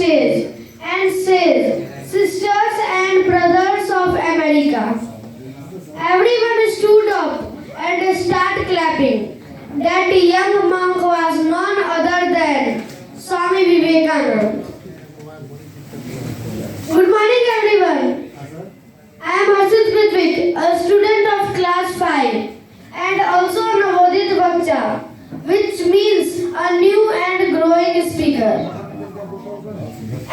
stage and says, "Sisters and brothers of America." Everyone stood up and started clapping. That young monk was none other than Swami Vivekananda. Good morning, everyone. I am Harshit Kritvik, a student of class 5 and also a Navodit Bacha, which means a new and growing speaker.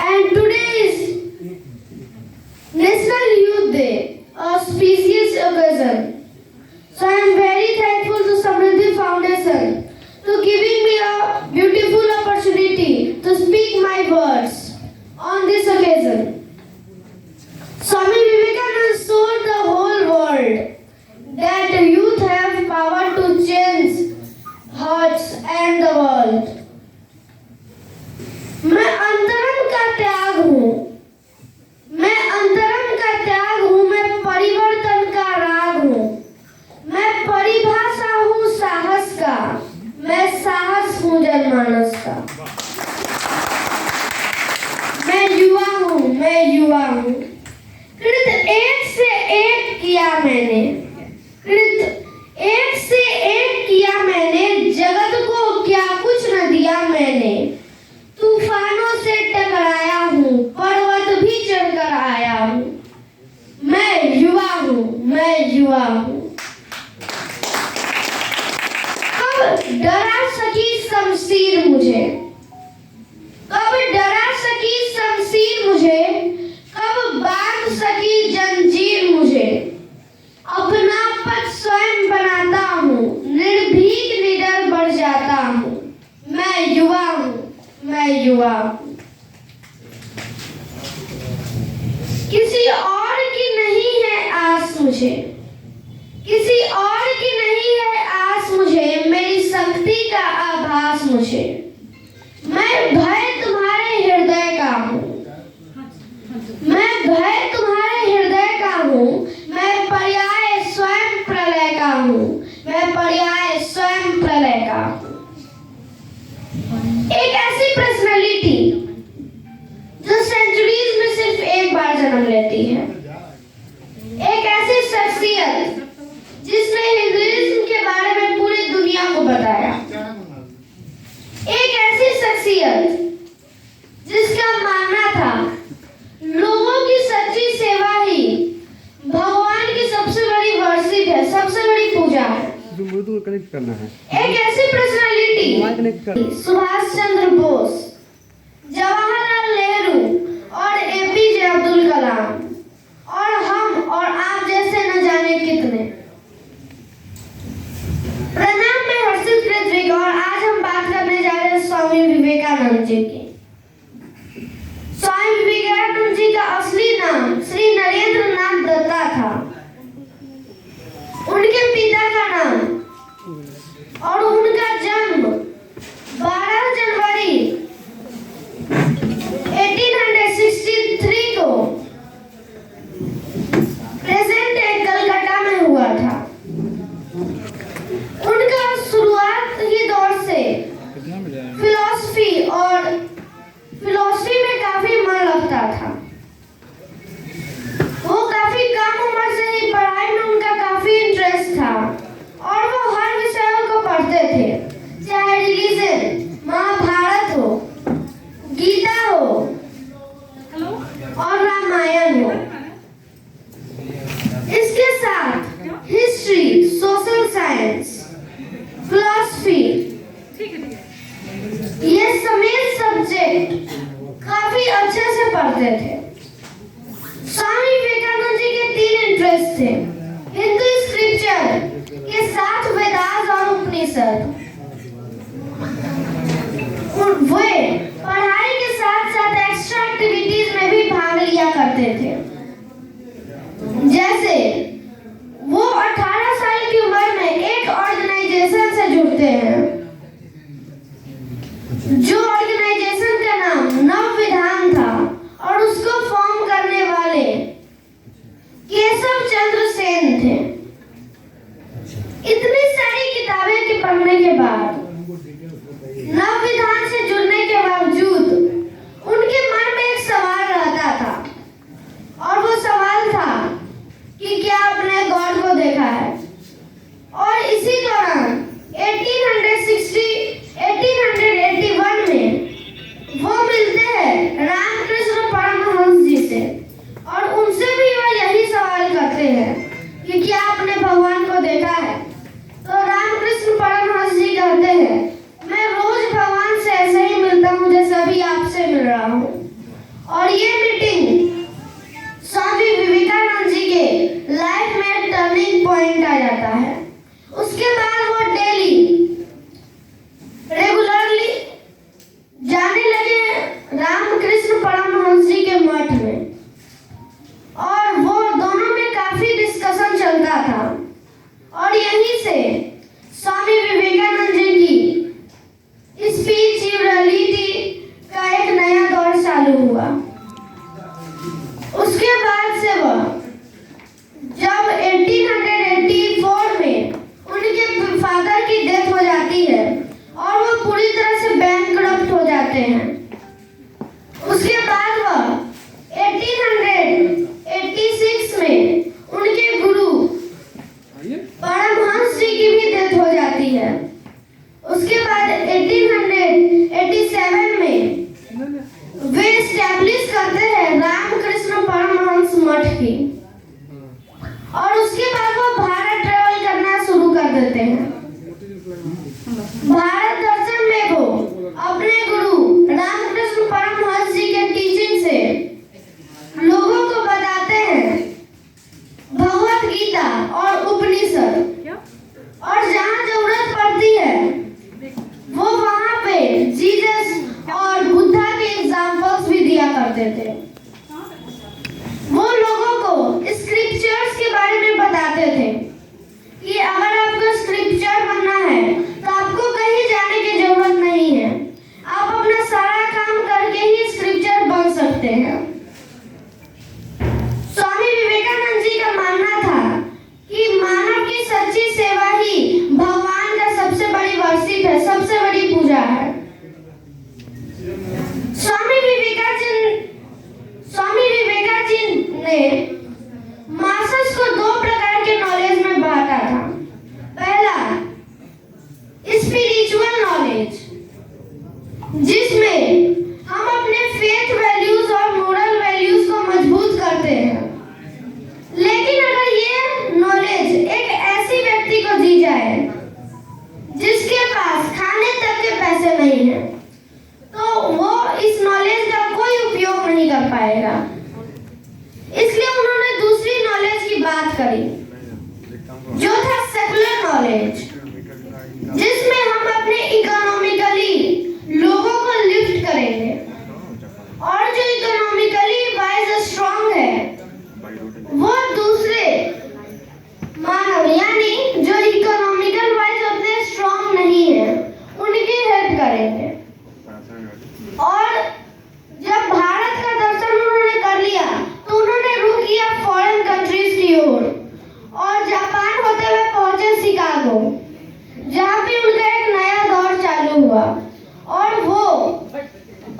And today is National Youth Day, a specious occasion. So I am very thankful to Samriddhi Foundation to giving me a beautiful opportunity to speak my words on this occasion. Swami Vivekananda showed the whole world that youth have power to change hearts and the world. मैं अंतरम का त्याग हूँ, मैं अंतरम का त्याग हूँ, मैं परिवर्तन का राग हूँ, मैं परिभाषा हूँ साहस का, मैं साहस हूँ जनमानस का। मैं युवा हूँ, मैं युवा हूँ। कृत एक से एक किया मैंने, कृत एक से एक किया मैंने, जगत को क्या कुछ न दिया मैंने। तूफानों से टकराया हूँ, पर्वत भी चढ़कर आया हूँ। मैं युवा हूँ, मैं युवा हूँ। कब डरा सकी शमशीर मुझे, कब डरा सकी शमशीर मुझे, कब बांध सकी जंजीर मुझे। अपना पद स्वयं बनाता हूँ, निर्भीक निडर बढ़ जाता हूँ। मैं युवा हूँ, मैं युवा हूँ। किसी और की नहीं है आस मुझे, किसी और की नहीं है आस मुझे, मेरी शक्ति का आभास मुझे। मैं भय तुम्हारे हृदय का हूँ, मैं भय तुम्हारे हृदय का हूँ, मैं पर्याय स्वयं प्रलय का हूँ, मैं पर्याय स्वयं प्रलय का हूँ। एक ऐसी पर्सनालिटी जो सेंचुरीज में सिर्फ एक बार जन्म लेती है, एक ऐसी शख्सियत जिसने हिंदुइज्म के बारे में पूरी दुनिया को बताया, एक ऐसी शख्सियत जिसका मानना था लोगों की सच्ची सेवा ही भगवान की सबसे बड़ी वर्शिप है, सबसे बड़ी पूजा है। कनेक्ट करना है। एक ऐसी पर्सनालिटी सुभाष चंद्र बोस, जवाहरलाल नेहरू और एपीजे अब्दुल कलाम और हम और आप जैसे न जाने कितने। प्रणाम, मैं हर्षित कृत्विक और आज हम बात करने जा रहे हैं स्वामी विवेकानंद जी की। स्वामी विवेकानंद जी का असली नाम श्री नरेंद्र नाथ दत्ता था। उनके पिता का नाम और उनका जन्म 12 जनवरी 1863 को प्रेजेंट कलकत्ता में हुआ था। उनका शुरुआत ही दौर से फिलॉसफी में काफी मन लगता था। वो काफी कम उम्र से ही पढ़ाई में उनका काफी इंटरेस्ट था और वो हर विषयों को पढ़ते थे, चाहे रिलीजन, महाभारत हो, गीता हो और रामायण हो। इसके साथ हिस्ट्री, सोशल साइंस, फिलॉसफी, ये समेत सब्जेक्ट काफी अच्छे से पढ़ते थे। स्वामी विवेकानंद जी के 3 इंटरेस्ट थे, हिंदू स्क्रिप्चर के साथ वेदांत और उपनिषद। वे पढ़ाई के साथ साथ एक्स्ट्रा एक्टिविटीज में भी भाग लिया करते थे। जैसे वो 18 साल की उम्र में एक ऑर्गेनाइजेशन से जुड़ते हैं, जो ऑर्गेनाइजेशन का नाम नव विधान था और उसको फॉर्म करने वाले केशव चंद्र सेन रामकृष्ण परमहंस जी से और उनसे भी वह यही सवाल करते हैं कि क्या आपने भगवान को देखा है। तो रामकृष्ण परमहंस जी कहते हैं, मैं रोज भगवान से ऐसे ही मिलता हूँ जैसे अभी आपसे मिल रहा हूँ। और ये मीटिंग स्वामी विवेकानंद जी के लाइफ में टर्निंग पॉइंट आ जाता है। उसके बाद वो डेली रेगुलरली जाने लगे रामकृष्ण परमहंस जी के मठ में और वो दोनों में काफी डिस्कशन चलता था और यहीं से स्वामी विवेकानंद जी की स्पिरिचुअलिटी का एक नया दौर चालू हुआ। उसके बाद से वह जब 1884 में उनके फादर की डेथ हो जाती है और वो पूरी तरह से बैंकरप्ट हो जाते हैं। उसके बाद वह 1886 में उनके गुरु परमहंस जी की भी डेथ हो जाती है। उसके बाद 1887 में वे एस्टैब्लिश करते हैं रामकृष्ण परमहंस मठ की और उसके बाद वो भारत ट्रेवल करना शुरू कर देते हैं। भारत दर्शन में वो अपने गुरु रामकृष्ण परमहंस जी के टीचिंग से लोगों को बताते हैं भगवत गीता और उपनिषद और जहाँ जरूरत पड़ती है वो वहाँ पे जीसस और बुद्धा के एग्जाम्पल्स भी दिया करते थे। वो लोगों को स्क्रिप्चर्स के बारे में बताते थे कि अगर आपको स्क्रिप्चर बनना है तो आपको कहीं जाने की जरूरत नहीं है, आप अपना सारा काम करके ही स्क्रिप्चर बन सकते हैं। स्वामी विवेकानंद जी का मानना था कि मानव की सच्ची सेवा ही भगवान का सबसे बड़ी वर्शिप है, सबसे बड़ी पूजा है। स्वामी विवेकानंद ने मास्टर्स को दो प्रकार के नॉलेज में बांटा था। पहला स्पिरिचुअल नॉलेज, जिसमें हम अपने फेथ वैल्यूज और मोरल वैल्यूज को मजबूत करते हैं। लेकिन अगर ये नॉलेज एक ऐसी व्यक्ति को दी जाए जिसके पास खाने तक के पैसे नहीं है तो वो इस नॉलेज का कोई उपयोग नहीं कर पाएगा। इसलिए उन्होंने दूसरी नॉलेज की बात करी जो था सेकुलर नॉलेज, जिसमें हम अपने इकोनॉमिकली लोगों को लिफ्ट करेंगे और जो इकोनॉमिकली वाइज स्ट्रांग है वो दूसरे मानव यानी जो इकोनॉमिकल वाइज उतने स्ट्रांग नहीं है उनकी हेल्प करेंगे। और जब भारत का दर्शन उन्होंने कर लिया तो उन्होंने रुख किया फॉरेन कंट्रीज की ओर और जापान होते हुए पहुंचे शिकागो, जहाँ पे उनका एक नया दौर चालू हुआ और वो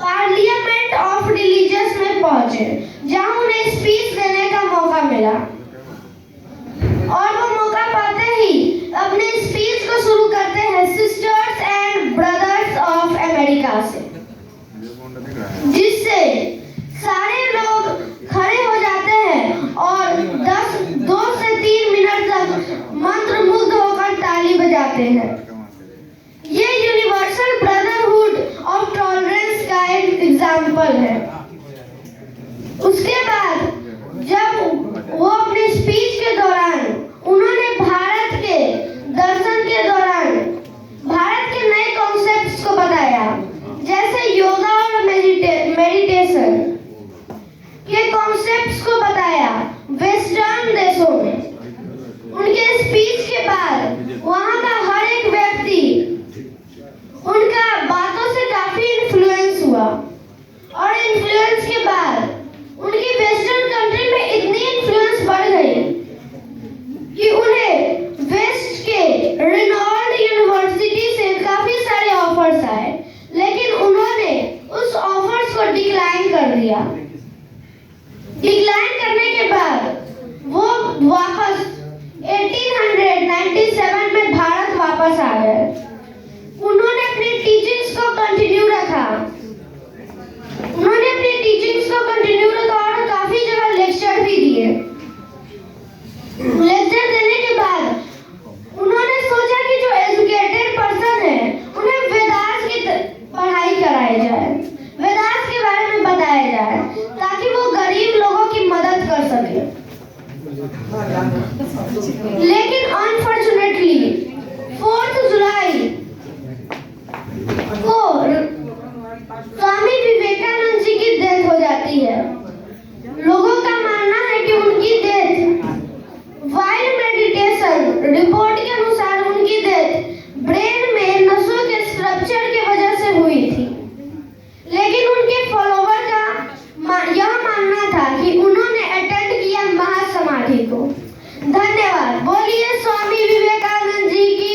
पार्लियामेंट ऑफ रिलीजियस में पहुंचे, जहाँ उन्हें स्पीच देने का मौका मिला। और वो मौका पाते ही अपने स्पीच को शुरू करते हैं sisters and brothers of America से, जिससे सारे लोग खड़े हो जाते हैं और 2 से 3 मिनट तक मंत्रमुग्ध होकर ताली बजाते हैं। ये यूनिवर्सल ब्रदरहुड और टॉलरेंस का एक एग्जाम्पल है। उसके बाद जब वो अपने स्पीच के दौरान उन्होंने भारत के दर्शन के दौरान भारत के नए कॉन्सेप्ट्स को बताया, जैसे योगा और मेडिटेशन के कॉन्सेप्ट्स को बताया वेस्टर्न देशों में। उनके स्पीच के बाद वहाँ का हर एक व्यक्ति उनका बातों से काफी इन्फ्लुएंस हुआ और इन्फ्लुएंस के बाद उनकी वेस्टर्न कंट्री में इतनी इन्फ्लुएंस बढ़ गई कि उन्हें वेस्ट के रिनॉल्ड यूनिवर्सिटी से काफी सारे ऑफर्स आए, लेकिन उन्होंने उस ऑफर्स को डिक्लाइन कर दिया। डिक्लाइन करने के बाद वो वापस 1897 में भारत वापस आ गए। उन्होंने अपनी टीचिंग्स को कंटिन्यू रखा। उन्होंने अपनी लेकिन अनफॉर्चुनेटली 4 जुलाई को स्वामी विवेकानंद जी की डेथ हो जाती है। लोगों का मानना है कि उनकी डेथ वाइल मेडिटेशन रिपोर्ट के अनुसार उनकी डेथ ब्रेन में नसों के स्ट्रक्चर की वजह से हुई थी, लेकिन उनके फॉलोवर का यह मानना था कि उन्होंने अटेंड किया महासमाधि को। धन्यवाद। बोलिए स्वामी विवेकानंद जी की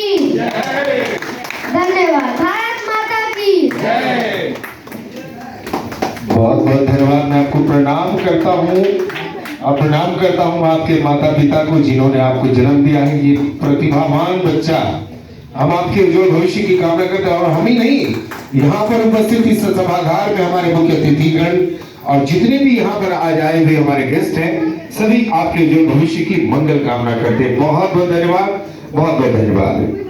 धन्यवाद। भारत माता की बहुत बहुत धन्यवाद। मैं आपको प्रणाम करता हूँ और प्रणाम करता हूँ आपके माता पिता को जिन्होंने आपको जन्म दिया है। ये प्रतिभावान बच्चा, हम आपके उज्जवल भविष्य की कामना करते हैं। और हम ही नहीं, यहाँ पर उपस्थित इस सभागार में हमारे मुख्य अतिथिगण और जितने भी यहाँ पर आज आए हुए हमारे गेस्ट हैं, सभी आपके उज्जवल भविष्य की मंगल कामना करते हैं। बहुत बहुत धन्यवाद, बहुत बहुत धन्यवाद।